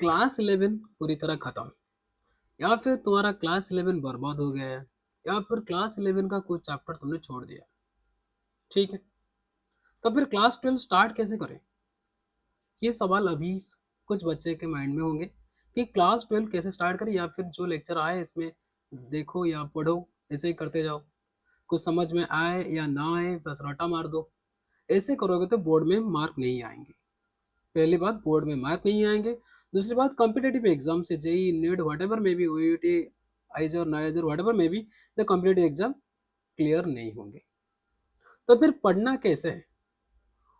Class 11 पूरी तरह खत्म, या फिर तुम्हारा क्लास 11 बर्बाद हो गया है, या फिर क्लास 11 का कुछ चैप्टर तुमने छोड़ दिया। ठीक है, तो फिर क्लास 12 स्टार्ट कैसे करें? ये सवाल अभी कुछ बच्चे के माइंड में होंगे कि क्लास 12 कैसे स्टार्ट करें, या फिर जो लेक्चर आए इसमें देखो या पढ़ो, ऐसे ही करते जाओ, कुछ समझ में आए या ना आए बस रटा मार दो। ऐसे करोगे तो बोर्ड में मार्क नहीं आएंगे। पहली बात, बोर्ड में मार्क नहीं आएंगे। दूसरी बात, कॉम्पिटेटिव एग्जाम से JEE NEET whatever may be, ओयूटी, IISER NISER whatever may be, the competitive exam clear नहीं होंगे। तो फिर पढ़ना कैसे है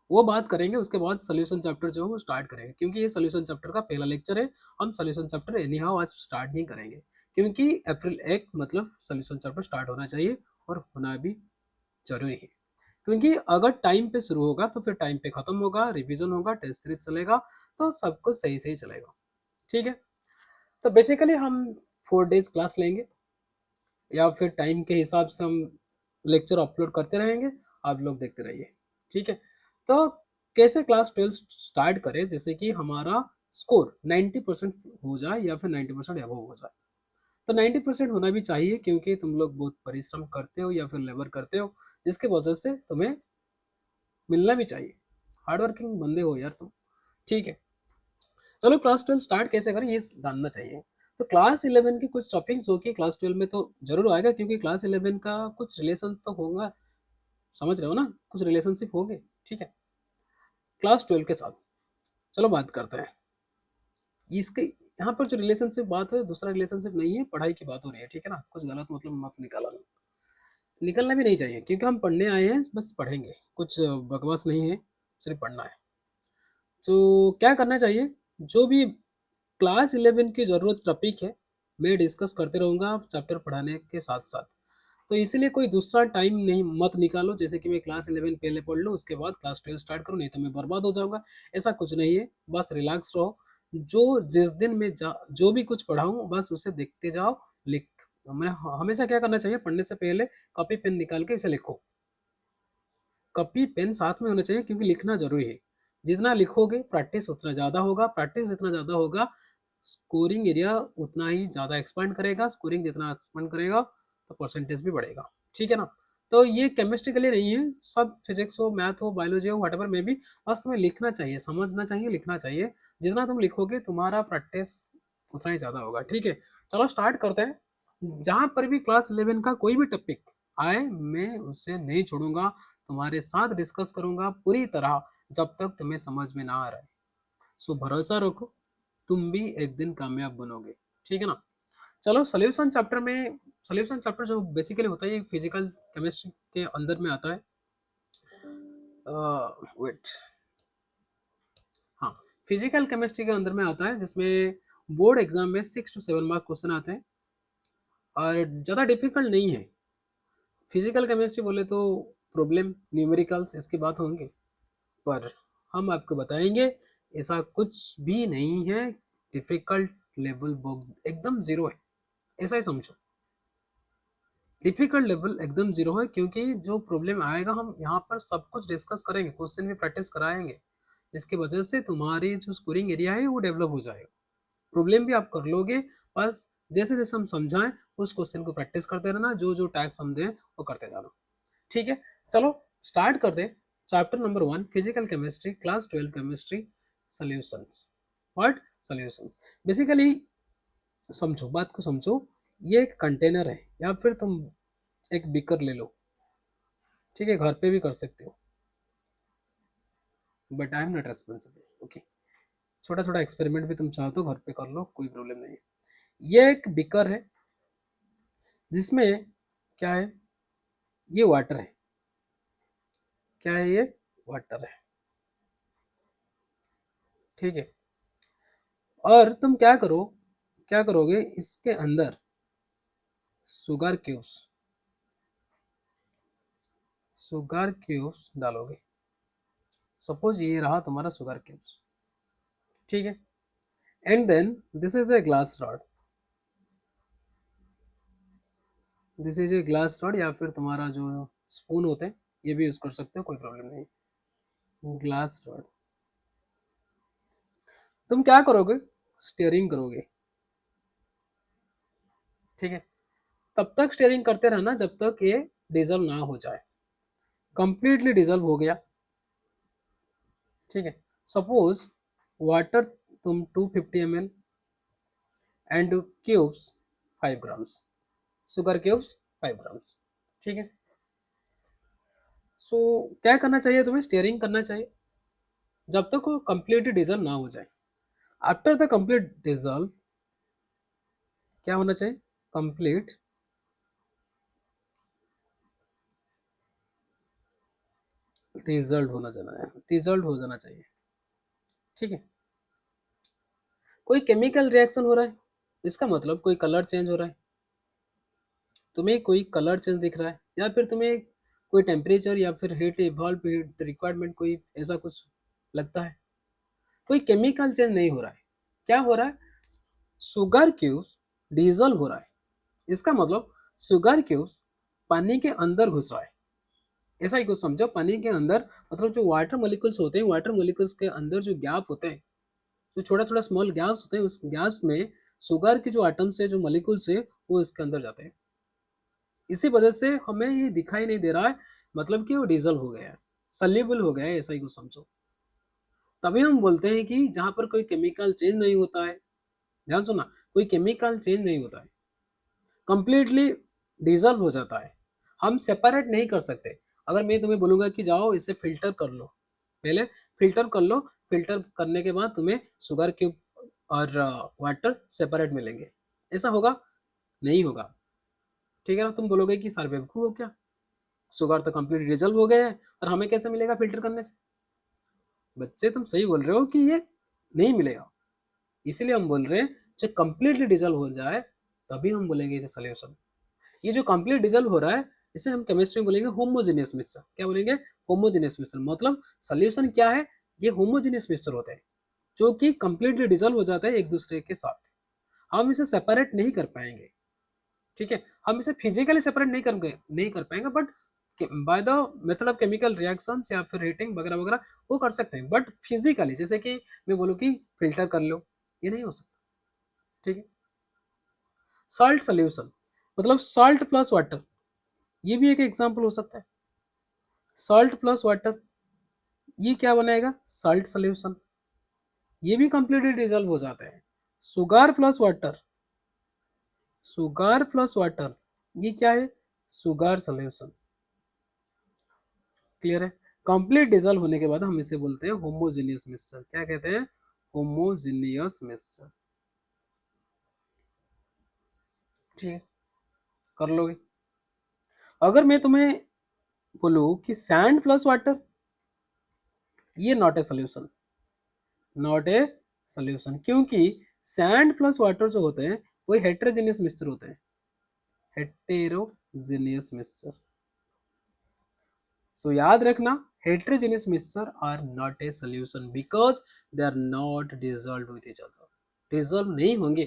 वो बात करेंगे, उसके बाद सोल्यूशन चैप्टर जो है वो स्टार्ट करेंगे, क्योंकि ये सोल्यूशन चैप्टर का पहला लेक्चर है। हम सोल्यूशन चैप्टर एनी हाउ आज स्टार्ट नहीं करेंगे, क्योंकि अप्रैल 1 मतलब सोल्यूशन चैप्टर स्टार्ट होना चाहिए, और होना भी जरूरी है। क्योंकि अगर टाइम पे शुरू होगा तो फिर टाइम पे खत्म होगा, रिवीजन होगा, टेस्ट सीरीज चलेगा, तो सब कुछ सही सही चलेगा। ठीक है, तो बेसिकली हम 4 डेज क्लास लेंगे, या फिर टाइम के हिसाब से हम लेक्चर अपलोड करते रहेंगे, आप लोग देखते रहिए। ठीक है, तो कैसे क्लास 12 स्टार्ट करें जैसे कि हमारा स्कोर 90% हो जाए, या फिर 90% अबव हो जाए। तो 90% होना भी चाहिए, क्योंकि तुम लोग बहुत परिश्रम करते हो या फिर लेबर करते हो, जिसके वजह से तुम्हें मिलना भी चाहिए। हार्ड वर्किंग बंदे हो यार तुम। ठीक है, चलो क्लास 12 स्टार्ट कैसे करें ये जानना चाहिए। तो क्लास 11 की कुछ टॉपिक्स जो कि क्लास 12 में तो जरूर आएगा, क्योंकि क्लास 11 का कुछ रिलेशन तो होगा, समझ रहे हो ना, कुछ रिलेशनशिप होंगे। ठीक है, क्लास 12 के साथ चलो बात करते हैं। इसके यहाँ पर जो रिलेशनशिप बात है, दूसरा रिलेशनशिप नहीं है, पढ़ाई की बात हो रही है। ठीक है ना, कुछ गलत मतलब मत निकाला ना, निकलना भी नहीं चाहिए, क्योंकि हम पढ़ने आए हैं, बस पढ़ेंगे, कुछ बकवास नहीं है, सिर्फ पढ़ना है। तो क्या करना चाहिए, जो भी क्लास 11 की ज़रूरत टॉपिक है मैं डिस्कस करते रहूँगा चैप्टर पढ़ाने के साथ साथ। तो इसीलिए कोई दूसरा टाइम नहीं मत निकालो, जैसे कि मैं क्लास 11 पहले पढ़ लूँ उसके बाद क्लास 12 स्टार्ट करूँ, नहीं तो मैं बर्बाद हो जाऊँगा। ऐसा कुछ नहीं है, बस रिलैक्स रहो। जो जिस दिन मैं जो भी कुछ पढ़ाऊँ बस उसे देखते जाओ, लिख। मैं हमेशा क्या करना चाहिए, पढ़ने से पहले कॉपी पेन निकाल के इसे लिखो। कॉपी पेन साथ में होना चाहिए, क्योंकि लिखना जरूरी है। जितना लिखोगे प्रैक्टिस उतना ज़्यादा होगा, प्रैक्टिस जितना ज़्यादा होगा स्कोरिंग एरिया उतना ही ज़्यादा एक्सपांड करेगा, स्कोरिंग जितना एक्सपांड करेगा तो परसेंटेज भी बढ़ेगा। ठीक है ना, तो ये केमिस्ट्री के लिए नहीं है, सब फिजिक्स हो, मैथ हो, बायोलॉजी हो, वट एवर में भी बस तुम्हें लिखना चाहिए, समझना चाहिए, लिखना चाहिए। जितना तुम लिखोगे तुम्हारा प्रैक्टिस उतना ही ज़्यादा होगा। ठीक है, चलो स्टार्ट करते हैं। जहाँ पर भी क्लास 11 का कोई भी टॉपिक आए मैं उससे नहीं छोड़ूंगा, तुम्हारे साथ डिस्कस करूंगा पूरी तरह, जब तक तुम्हें समझ में ना आ रहा है। सो भरोसा रखो, तुम भी एक दिन कामयाब बनोगे। ठीक है ना, चलो सोल्यूशन चैप्टर में, सोल्यूशन चैप्टर जो बेसिकली होता है ये फिजिकल केमिस्ट्री के अंदर में आता है। वेट, हाँ, फिजिकल केमिस्ट्री के अंदर में आता है, जिसमें बोर्ड एग्जाम में 6 to 7 मार्क क्वेश्चन आते हैं, और ज़्यादा डिफिकल्ट नहीं है। फिजिकल केमिस्ट्री बोले तो प्रॉब्लम न्यूमेरिकल्स इसकी बात होंगे, पर हम आपको बताएंगे ऐसा कुछ भी नहीं है। डिफिकल्ट लेवल एकदम जीरो है, ऐसा ही समझो। डिफिकल्ट लेवल एकदम जीरो है, क्योंकि जो प्रॉब्लम आएगा हम यहाँ पर सब कुछ डिस्कस करेंगे, क्वेश्चन भी प्रैक्टिस कराएंगे, जिसकी वजह से तुम्हारी जो स्कोरिंग एरिया है वो डेवलप हो जाएगा। प्रॉब्लम भी आप कर लोगे, बस जैसे जैसे हम समझाएं उस क्वेश्चन को प्रैक्टिस करते रहना, जो जो टैग समझें वो करते जाना। ठीक है, चलो स्टार्ट कर दे। Chapter number 1 physical chemistry, class 12 chemistry, solutions. What solution? Basically समझो, बात को समझो। ये एक कंटेनर है, या फिर तुम एक बीकर ले लो। ठीक है, घर पे भी कर सकते हो, but I am not responsible. Okay, छोटा छोटा एक्सपेरिमेंट भी तुम चाहो तो घर पे कर लो, कोई प्रॉब्लम नहीं है। ये एक बीकर है, जिसमें क्या है, ये वाटर है। क्या है ये? वाटर है। ठीक है, और तुम क्या करो, क्या करोगे, इसके अंदर शुगर क्यूब्स, शुगर क्यूब्स डालोगे। सपोज ये रहा तुम्हारा शुगर क्यूब्स। ठीक है, and then this is a glass rod, this is a glass rod, या फिर तुम्हारा जो स्पून होते हैं ये भी यूज कर सकते हो, कोई प्रॉब्लम नहीं। ग्लास रॉड, तुम क्या करोगे, स्टीयरिंग करोगे, ठीक है। तब तक स्टीयरिंग करते रहना जब तक ये डिजल्व ना हो जाए। कंप्लीटली डिजल्व हो गया, ठीक है। सपोज वाटर तुम 250 ml and cubes 5 grams, sugar cubes 5 grams, ठीक है। सो क्या करना चाहिए तुम्हें, स्टीयरिंग करना चाहिए जब तक वो कंप्लीटली डिजल्व ना हो जाए। आफ्टर द कंप्लीट डिजल्व क्या होना चाहिए, कंप्लीट रिजल्ट होना जाना है, रिजल्ट हो जाना चाहिए, ठीक है। कोई केमिकल रिएक्शन हो रहा है, इसका मतलब कोई कलर चेंज हो रहा है, तुम्हें कोई कलर चेंज दिख रहा है, या फिर तुम्हें कोई टेम्परेचर या फिर हीट इवॉल्व रिक्वायरमेंट कोई ऐसा कुछ लगता है, कोई केमिकल चेंज नहीं हो रहा है। क्या हो रहा है, शुगर क्यूब्स डीजल हो रहा है, इसका मतलब शुगर क्यूब्स पानी के अंदर घुस रहा है। ऐसा ही कुछ समझो, पानी के अंदर मतलब जो वाटर मोलिकुल्स होते हैं, वाटर मोलिकुल्स के अंदर जो गैप होते हैं, जो छोटा छोटा स्मॉल गैप्स होते हैं, उस गैप्स में शुगर के जो आइटम्स है, जो मोलिकुल्स है, वो इसके अंदर जाते हैं। इसी वजह से हमें ये दिखाई नहीं दे रहा है, मतलब कि वो डीजल हो गया है, सल्यूबल हो गया है, ऐसा ही कुछ समझो। तभी हम बोलते हैं कि जहां पर कोई केमिकल चेंज नहीं होता है, ध्यान सुना, कोई केमिकल चेंज नहीं होता है, कंप्लीटली डिजल्व हो जाता है, हम सेपरेट नहीं कर सकते। अगर मैं तुम्हें बोलूंगा कि जाओ इसे फिल्टर कर लो, पहले फिल्टर कर लो, फिल्टर करने के बाद तुम्हें शुगर क्यूब और वाटर सेपरेट मिलेंगे, ऐसा होगा, नहीं होगा, ठीक है ना। तुम बोलोगे कि सर बेवकूफ हो क्या, शुगर तो कंप्लीट डिजल्व हो गए हैं और हमें कैसे मिलेगा फिल्टर करने से। बच्चे तुम सही बोल रहे हो कि ये नहीं मिलेगा, इसीलिए हम बोल रहे हैं जब कंप्लीटली डिजल्व हो जाए तभी हम बोलेंगे इसे सोल्यूशन। ये जो कंप्लीट डिजल्व हो रहा है इसे हम केमिस्ट्री में बोलेंगे होमोजेनियस मिक्सचर। क्या बोलेंगे, होमोजेनियस मिक्सचर, मतलब सोल्यूशन क्या है, ये होमोजेनियस मिक्सचर होते हैं जो कि कंप्लीटली डिजल्व हो जाता है एक दूसरे के साथ, हम इसे सेपरेट नहीं कर पाएंगे, ठीक है। हम इसे फिजिकली सेपरेट नहीं कर पाएंगे, but by the method of chemical reactions या फिर हीटिंग वगैरह वगैरह वो कर सकते हैं, बट फिजिकली जैसे कि मैं बोलूँ कि फिल्टर कर लो, ये नहीं हो सकता, ठीक है। सॉल्ट सोल्यूशन, मतलब सॉल्ट प्लस वाटर, ये भी एक एग्जांपल हो सकता है। सॉल्ट प्लस वाटर, ये क्या बनाएगा, सॉल्ट सोल्यूशन, ये भी कंप्लीटली डिजल्व हो जाता है। Sugar plus water, sugar plus water, ये क्या है, सुगार सोल्यूशन, क्लियर है। कंप्लीट डिजल्व होने के बाद हम इसे बोलते हैं होमोजेनियस मिक्सचर, क्या कहते हैं, होमोजेनियस मिक्सचर, ठीक है, कर लोगे। अगर मैं तुम्हें बोलूं कि सैंड प्लस वाटर, ये not a solution, not a solution, क्योंकि सैंड प्लस वाटर जो होते हैं वो हेटेरोजेनियस मिक्सचर होते हैं, हेटेरोजेनियस मिक्सचर। सो याद रखना, heterogeneous mixture are not a solution because they are not dissolved with each other, dissolve नहीं होंगे।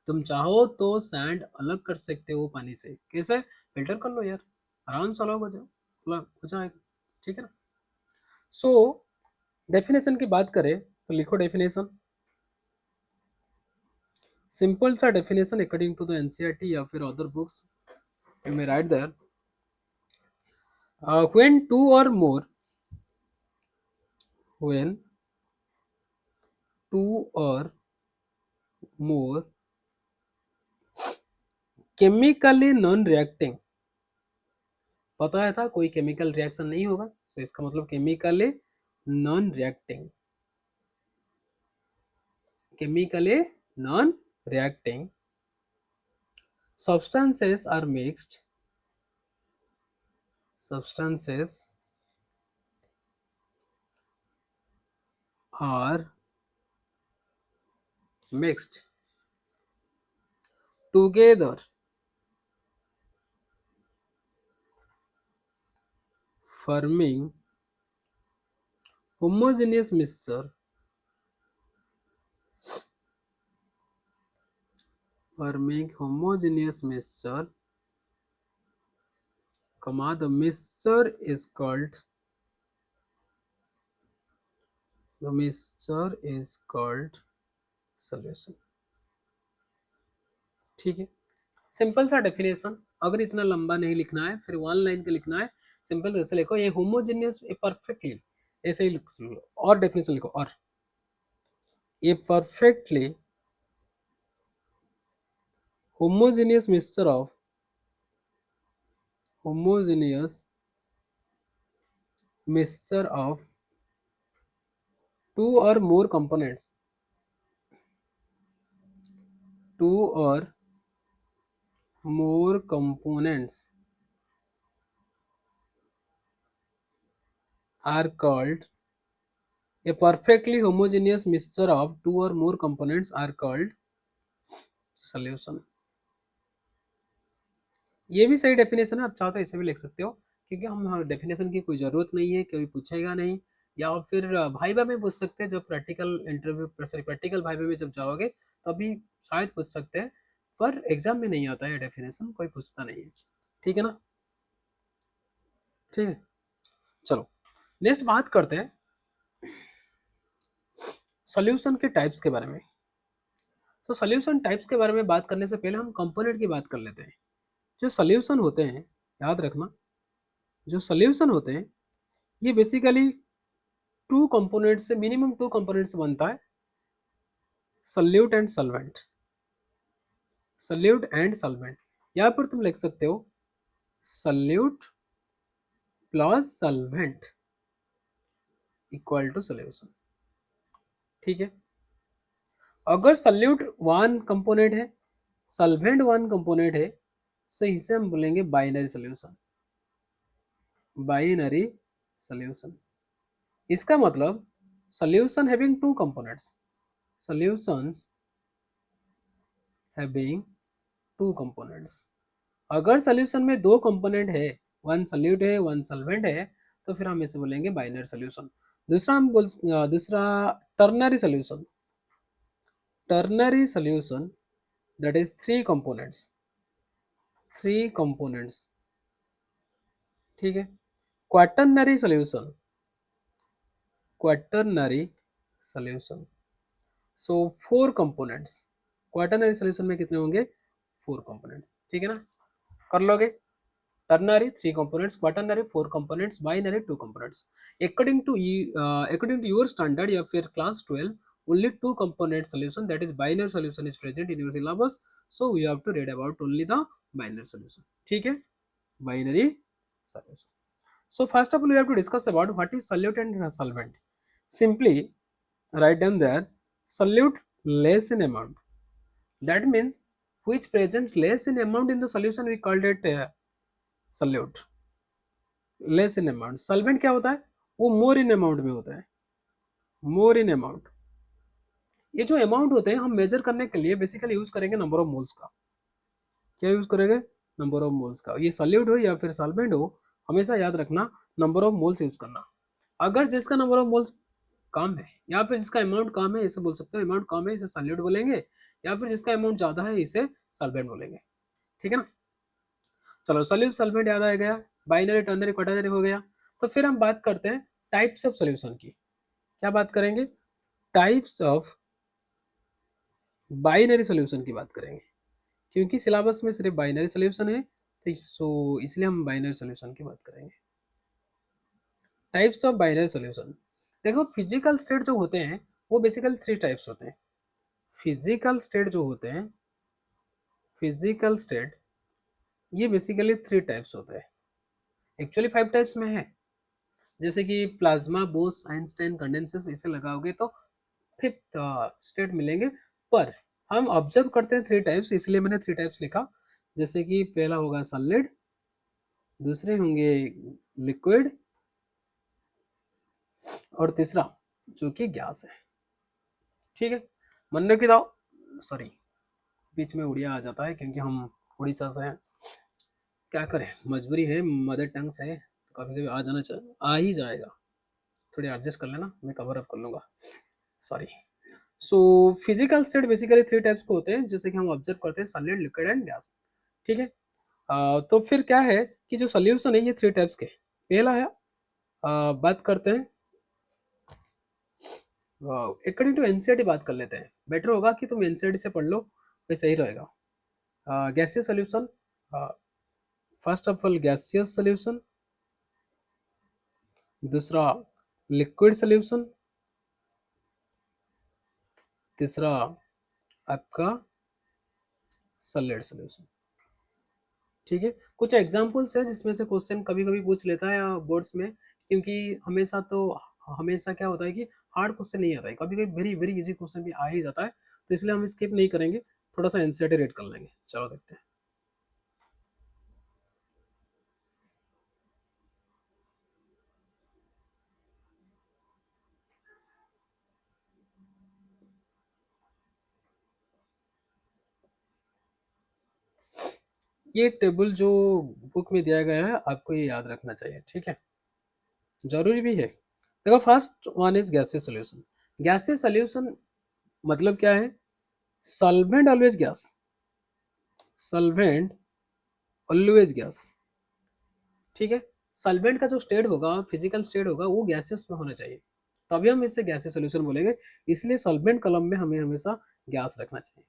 तुम चाहो तो सैंड अलग कर सकते हो पानी से, कैसे, फिल्टर कर लो यार, आराम से अलग हो जाओ, अलग हो जाएगा, ठीक है ना। सो डेफिनेशन की बात करें तो लिखो डेफिनेशन, सिंपल सा definition according to the NCERT या फिर other books, you may write there, when two or more, when two or more chemically non reacting, पता है था कोई केमिकल रिएक्शन नहीं होगा, सो इसका मतलब chemically non reacting, chemically non reacting substances are mixed, substances are mixed together forming homogeneous mixture, forming homogeneous mixture, comma, the mixture is called, the mixture is called solution. ठीक है, simple सा definition, अगर इतना लंबा नहीं लिखना है फिर वन लाइन का लिखना है, सिंपल ऐसे लिखो, ये होमोजेनियस ए परफेक्टली, ऐसे ही लिख लो, और डेफिनेशन लिखो, और ये perfectly homogeneous mixture of homogeneous mixture of two or more components, two or more components are called, a perfectly homogeneous mixture of two or more components are called solution। ये भी सही definition है, आप चाहो तो इसे भी लिख सकते हो, क्योंकि हम डेफिनेशन की कोई ज़रूरत नहीं है, कोई पूछेगा नहीं, या फिर भाइबा में पूछ सकते हैं, जब practical interview sorry practical viva में जब जाओगे तभी शायद पूछ सकते हैं, पर एग्जाम में नहीं आता है डेफिनेशन, कोई पूछता नहीं है। ठीक है ना, ठीक है, चलो नेक्स्ट बात करते हैं सॉल्यूशन के टाइप्स के बारे में। तो सॉल्यूशन टाइप्स के बारे में बात करने से पहले हम कंपोनेंट की बात कर लेते हैं। जो सॉल्यूशन होते हैं, याद रखना, जो सॉल्यूशन होते हैं ये बेसिकली टू कंपोनेंट से, मिनिमम टू कंपोनेंट से बनता है, solute and solvent, solute and solvent. यहाँ पर तुम लिख सकते हो solute plus solvent equal to solution. ठीक है, अगर सल्यूट वन कंपोनेंट है, सॉल्वेंट वन कंपोनेंट है, तो इसे हम बोलेंगे बाइनरी सॉल्यूशन, बाइनरी सॉल्यूशन। इसका मतलब solution having two components, solutions having two components. अगर सॉल्यूशन में दो कंपोनेंट है, वन सॉल्यूट है वन सॉल्वेंट है, तो फिर हम इसे बोलेंगे बाइनरी सॉल्यूशन। दूसरा ternary solution, ternary solution that is three components, three components. ठीक है, quaternary solution, quaternary solution, so four components. Quaternary solution में कितने होंगे, फोर कंपोनेंट्स। ठीक है ना, कर लोगे, ternary three components, quaternary four components, binary two components। according to your standard या फिर class 12 only two component solution, that is binary solution is present in your syllabus, so we have to read about only the binary solution। ठीक है, binary solution। So first of all we have to discuss about what is solute and solvent। Simply write down there, solute less in amount, that means which present less in amount in the solution we called it solute, less in amount. Solvent क्या होता है, वो मोर in amount में होता है, मोर in amount. ये जो amount होते हैं हम मेजर करने के लिए बेसिकली यूज करेंगे नंबर ऑफ मोल्स का। क्या यूज करेंगे, नंबर ऑफ मोल्स का। ये सॉल्यूट हो या फिर सॉल्वेंट हो, हमेशा याद रखना नंबर ऑफ मोल्स यूज करना। अगर जिसका नंबर ऑफ मोल्स कम है या फिर जिसका अमाउंट कम है, इसे बोल सकते हैं अमाउंट कम है, इसे सॉल्यूट बोलेंगे, या फिर जिसका अमाउंट ज्यादा है इसे सॉल्वेंट बोलेंगे। ठीक है ना, चलो सॉल्यूट सॉल्वेंट याद आ गया, बाइनरी टर्नरी क्वाटर्नरी हो गया। तो फिर हम बात करते हैं टाइप्स ऑफ सॉल्यूशन की। क्या बात करेंगे, टाइप्स ऑफ बाइनरी सॉल्यूशन की बात करेंगे, क्योंकि सिलेबस में सिर्फ बाइनरी सॉल्यूशन है, तो इसलिए हम बाइनरी सॉल्यूशन की बात करेंगे। टाइप्स ऑफ बाइनरी सॉल्यूशन, देखो फिजिकल स्टेट जो होते हैं वो बेसिकली थ्री टाइप्स होते हैं। फिजिकल स्टेट जो होते हैं, फिजिकल स्टेट ये बेसिकली थ्री टाइप्स होते हैं, एक्चुअली फाइव टाइप्स में है, जैसे कि प्लाज्मा, बोस, आइंस्टाइन, कंडेंसस, इसे लगाओगे तो फिफ्थ स्टेट मिलेंगे। पर हम ऑब्जर्व करते हैं थ्री टाइप्स, इसलिए मैंने थ्री टाइप्स लिखा। जैसे कि पहला होगा सॉलिड, दूसरे होंगे लिक्विड, और तीसरा जो कि गैस है। ठीक है, मन रखी दाओ, सॉरी बीच में उड़िया आ जाता है क्योंकि हम उड़ीसा से हैं, क्या करें मजबूरी है, मदर टंग से तो कभी कभी आ जाना चाहिए, आ ही जाएगा, थोड़ी एडजस्ट कर लेना, मैं कवर अप कर लूँगा, sorry. So physical state basically three types के होते हैं, जैसे कि हम ऑब्जर्व करते हैं सॉलिड, लिक्विड एंड गैस। ठीक है, तो फिर क्या है कि जो सोल्यूशन है ये थ्री टाइप्स के। पहला है बात करते हैं अकॉर्डिंग टू एनसीईआरटी बात कर लेते हैं, बेटर होगा कि तुम एनसीईआरटी से पढ़ लो, वही सही रहेगा। Gaseous solution, first of all gaseous solution, दूसरा लिक्विड सोल्यूशन, तीसरा आपका सॉलिड सोल्यूशन। ठीक है, कुछ एग्जांपल्स है जिसमें से क्वेश्चन कभी कभी पूछ लेता है बोर्ड्स में, क्योंकि हमेशा क्या होता है कि हार्ड क्वेश्चन नहीं आता है, कभी कभी वेरी वेरी इजी क्वेश्चन भी आ ही जाता है, तो इसलिए हम स्किप नहीं करेंगे, थोड़ा सा एनसीईआरटी रेड कर लेंगे। चलो देखते हैं। ये टेबल जो बुक में दिया गया है आपको ये याद रखना चाहिए, ठीक है, जरूरी भी है। देखो first one is gaseous solution. Gaseous solution मतलब क्या है? Solvent always gas, solvent always gas, ठीक है। सॉल्वेंट का जो स्टेट होगा, फिजिकल स्टेट होगा, वो गैसेस में होना चाहिए, तभी हम इसे गैसियस सोल्यूशन बोलेंगे। इसलिए सॉल्वेंट कॉलम में हमें हमेशा गैस रखना चाहिए।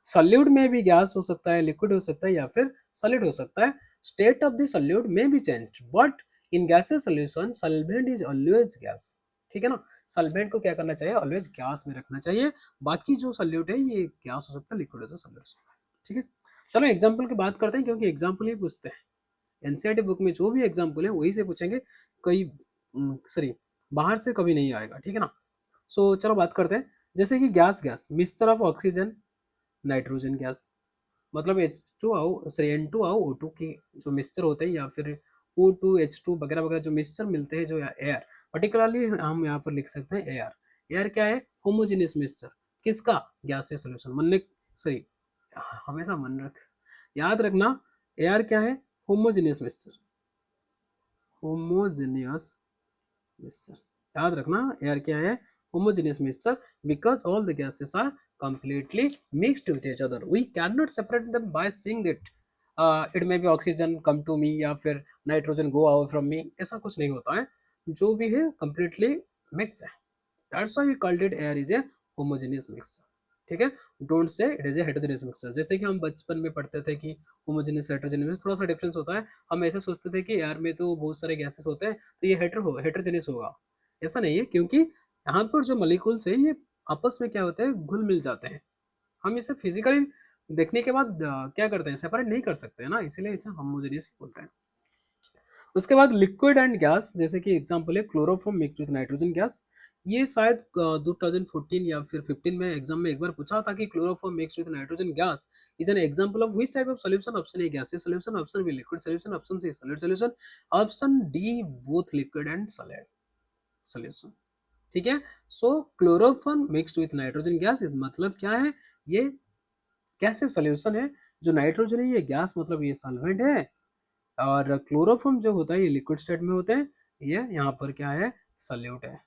सॉल्यूट में भी गैस हो सकता है, लिक्विड हो सकता है, या फिर सॉलिड हो सकता है। स्टेट ऑफ द सॉल्यूट में भी changed, but in gaseous solution solvent is always gas, ठीक है ना। सॉल्वेंट को क्या करना चाहिए? ऑलवेज गैस में रखना चाहिए। बाकी जो सॉल्यूट है ये गैस हो सकता है, लिक्विड हो सकता है, सॉलिड हो सकता है, ठीक है। चलो एग्जाम्पल की बात करते हैं, क्योंकि एग्जाम्पल ही पूछते हैं। एनसीईआरटी बुक में जो भी एग्जाम्पल है वही से पूछेंगे, कई सॉरी बाहर से कभी नहीं आएगा, ठीक है ना। सो चलो बात करते हैं, जैसे कि gas gas mixture of oxygen nitrogen gas, मतलब H2O सॉरी N2O O2 के जो मिक्सचर होते हैं, या फिर O2 H2 वगैरह वगैरह जो मिक्सचर मिलते हैं, जो एयर, पर्टिकुलरली हम यहाँ पर लिख सकते हैं एयर। एयर क्या है? होमोजेनियस मिक्सचर, किसका? Gaseous solution. मन ने सॉरी हमेशा मन रख याद रखना, एयर क्या है? होमोजेनियस मिक्सचर, होमोजेनियस मिक्सचर, याद रखना एयर क्या है? homogeneous mixture, because all the gases are completely mixed with each other, we cannot separate them by saying that it may be oxygen come to me या फिर nitrogen go away from me, ऐसा कुछ नहीं होता है, जो भी है completely mix है। that's why we called it air is a homogeneous mixture, ठीक है। Don't say it is a heterogeneous mixture, जैसे कि हम बचपन में पढ़ते थे कि होमोजेनियस हेटेरोजेनियस थोड़ा सा डिफरेंस होता है। हम ऐसे सोचते थे कि यार में तो बहुत सारे गैसेस होते हैं, तो ये हेटेरोजेनियस होगा, ऐसा नहीं है, क्योंकि यहाँ पर जो मॉलिक्यूल्स है ये आपस में क्या होते हैं? घुल मिल जाते हैं। हम इसे फिजिकली देखने के बाद क्या करते हैं? सेपरेट नहीं कर सकते हैं ना, इसीलिए इसे होमोजेनियस बोलते हैं। उसके बाद लिक्विड एंड गैस, जैसे कि एग्जांपल है chloroform mixed with nitrogen gas. ये शायद 2014 या फिर 15 में एग्जाम में एक बार पूछा था कि chloroform mixed with nitrogen gas is an example of which type of solution. Option A gaseous solution, option B liquid solution, option C solid solution, option D both liquid and solid solution, ठीक है। So chloroform mixed with nitrogen gas मतलब क्या है? ये gaseous solution है। जो nitrogen है ये गैस, मतलब ये सॉल्वेंट है, और क्लोरोफॉर्म जो होता है ये लिक्विड स्टेट में होते हैं, ये यहाँ पर क्या है? सॉल्यूट है,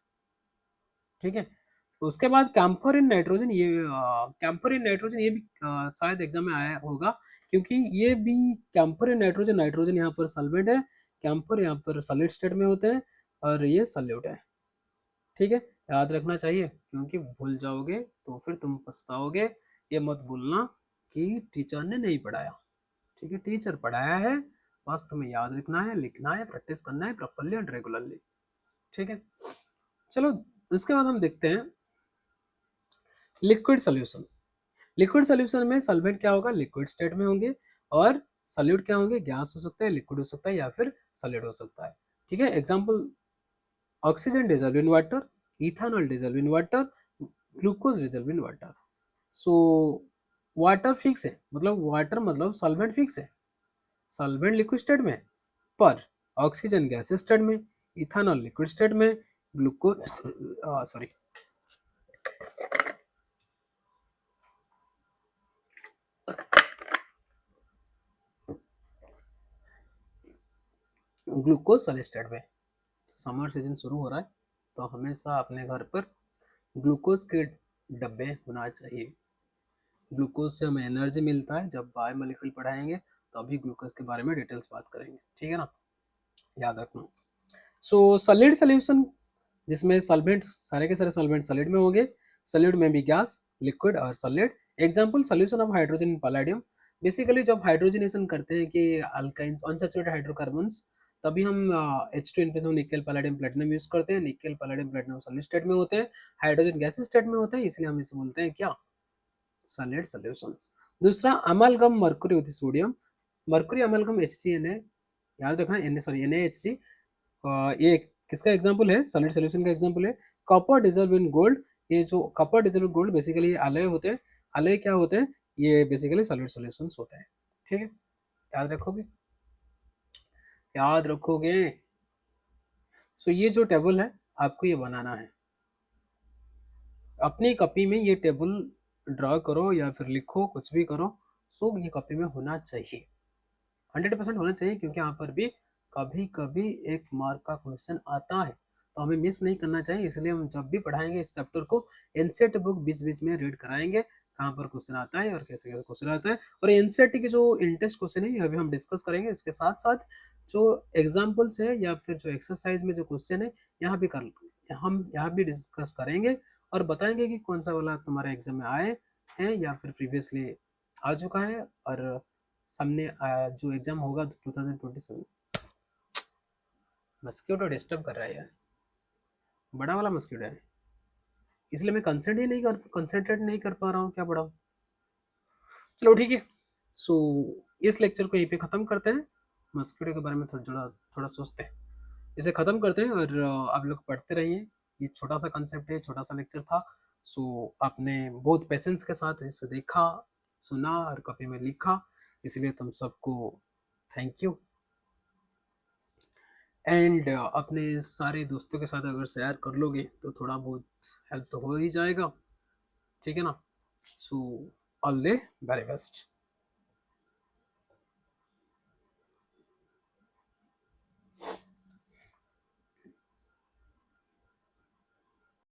ठीक है। तो उसके बाद कैम्फर इन नाइट्रोजन, ये कैम्फर इन नाइट्रोजन ये भी शायद एग्जाम में आया होगा, क्योंकि ये भी कैम्फर इन नाइट्रोजन, नाइट्रोजन यहाँ पर सॉल्वेंट है, कैम्फर यहाँ पर सॉलिड स्टेट में होते हैं, और ये सॉल्यूट है, ठीक है। याद रखना चाहिए, क्योंकि भूल जाओगे तो फिर तुम पछताओगे। ये मत भूलना कि टीचर ने नहीं पढ़ाया, ठीक है, टीचर पढ़ाया है, बस तुम्हें याद रखना है, लिखना है, प्रैक्टिस करना है प्रॉपरली एंड रेगुलरली, ठीक है। चलो उसके बाद हम देखते हैं लिक्विड सोल्यूशन। लिक्विड सोल्यूशन में सॉल्वेंट क्या होगा? लिक्विड स्टेट में होंगे, और सॉल्यूट क्या होंगे? गैस हो सकता है, लिक्विड हो सकता है, या फिर सॉलिड हो सकता है, ठीक है। Example oxygen dissolve in water, ethanol dissolve in water, glucose dissolve in water. So water fix है, मतलब वाटर मतलब सॉल्वेंट फिक्स है, सॉल्वेंट लिक्विड स्टेट में, पर ऑक्सीजन गैस स्टेट में, इथेनॉल लिक्विड स्टेट में, glucose sorry glucose solid state में। Summer season शुरू हो रहा है, तो हमेशा अपने घर पर ग्लूकोज के डब्बे होना चाहिए। ग्लूकोज से हमें एनर्जी मिलता है, जब बायोमोलिक्यूल पढ़ाएंगे तो अभी ग्लूकोज के बारे में डिटेल्स बात करेंगे, ठीक है ना, याद रखना। सो सॉलिड सोल्यूशन जिसमें सॉल्वेंट, सारे के सारे सॉल्वेंट सॉलिड में होंगे, सॉलिड में भी गैस, लिक्विड और solid. Example solution of hydrogen in palladium. Basically जब हाइड्रोजनेशन करते हैं कि अल्काइंस अनसैचुरेटेड हाइड्रोकार्बन्स, तभी हम H2 in place of nickel palladium platinum use करते हैं। Nickel palladium platinum solid state में होते हैं, हाइड्रोजन गैसीय स्टेट में होते हैं, इसलिए हम इसे बोलते हैं क्या, सॉलिड सॉल्यूशन। दूसरा अमालगम mercury with sodium. Mercury अमालगम HCna, याद रखना NaHC। ये किसका एग्जांपल है, सॉलिड सॉल्यूशन का एग्जांपल है। Copper dissolve in gold. ये जो copper dissolve gold basically Alay होते हैं। अलय क्या होते हैं, ये बेसिकली सॉलिड सॉल्यूशंस होते हैं। ठीक है, याद रखोगे, याद रखोगे। सो ये जो टेबल है आपको ये बनाना है, अपनी कॉपी में ये टेबल ड्रा करो या फिर लिखो, कुछ भी करो। सो ये कॉपी में होना चाहिए, 100% होना चाहिए, क्योंकि यहाँ पर भी कभी कभी एक मार्क का क्वेश्चन आता है, तो हमें मिस नहीं करना चाहिए। इसलिए हम जब भी पढ़ाएंगे इस चैप्टर को, एनसीईआरटी बुक बीच बीच में रीड कराएंगे, कहाँ पर क्वेश्चन आता है और कैसे कैसे क्वेश्चन आता है। और एनसीईआरटी के जो इंटरेस्ट क्वेश्चन है ये अभी हम डिस्कस करेंगे, इसके साथ साथ जो एग्जाम्पल्स है या फिर जो एक्सरसाइज में जो क्वेश्चन है यहाँ भी कर, हम यहाँ भी डिस्कस करेंगे और बताएंगे कि कौन सा वाला तुम्हारे एग्जाम में आए हैं या फिर प्रीवियसली आ चुका है, और सामने जो एग्जाम होगा 2027। मस्क्यूटो डिस्टर्ब कर रहा है यार, बड़ा वाला मस्क्यूटो है, इसलिए मैं कंसंट्रेट नहीं कर पा रहा हूँ, क्या पढ़ाऊँ। चलो ठीक है, सो इस लेक्चर को यहीं पे ख़त्म करते हैं। मस्क्यूटो के बारे में थोड़ा सोचते हैं, इसे ख़त्म करते हैं। और आप लोग पढ़ते रहिए, ये छोटा सा कंसेप्ट है, छोटा सा लेक्चर था। सो आपने बहुत पेशेंस के साथ इसे देखा, सुना और कॉपी में लिखा, इसलिए तुम सबको थैंक यू। एंड अपने सारे दोस्तों के साथ अगर शेयर कर लोगे तो थोड़ा बहुत हेल्प तो हो ही जाएगा, ठीक है ना। So all the very best.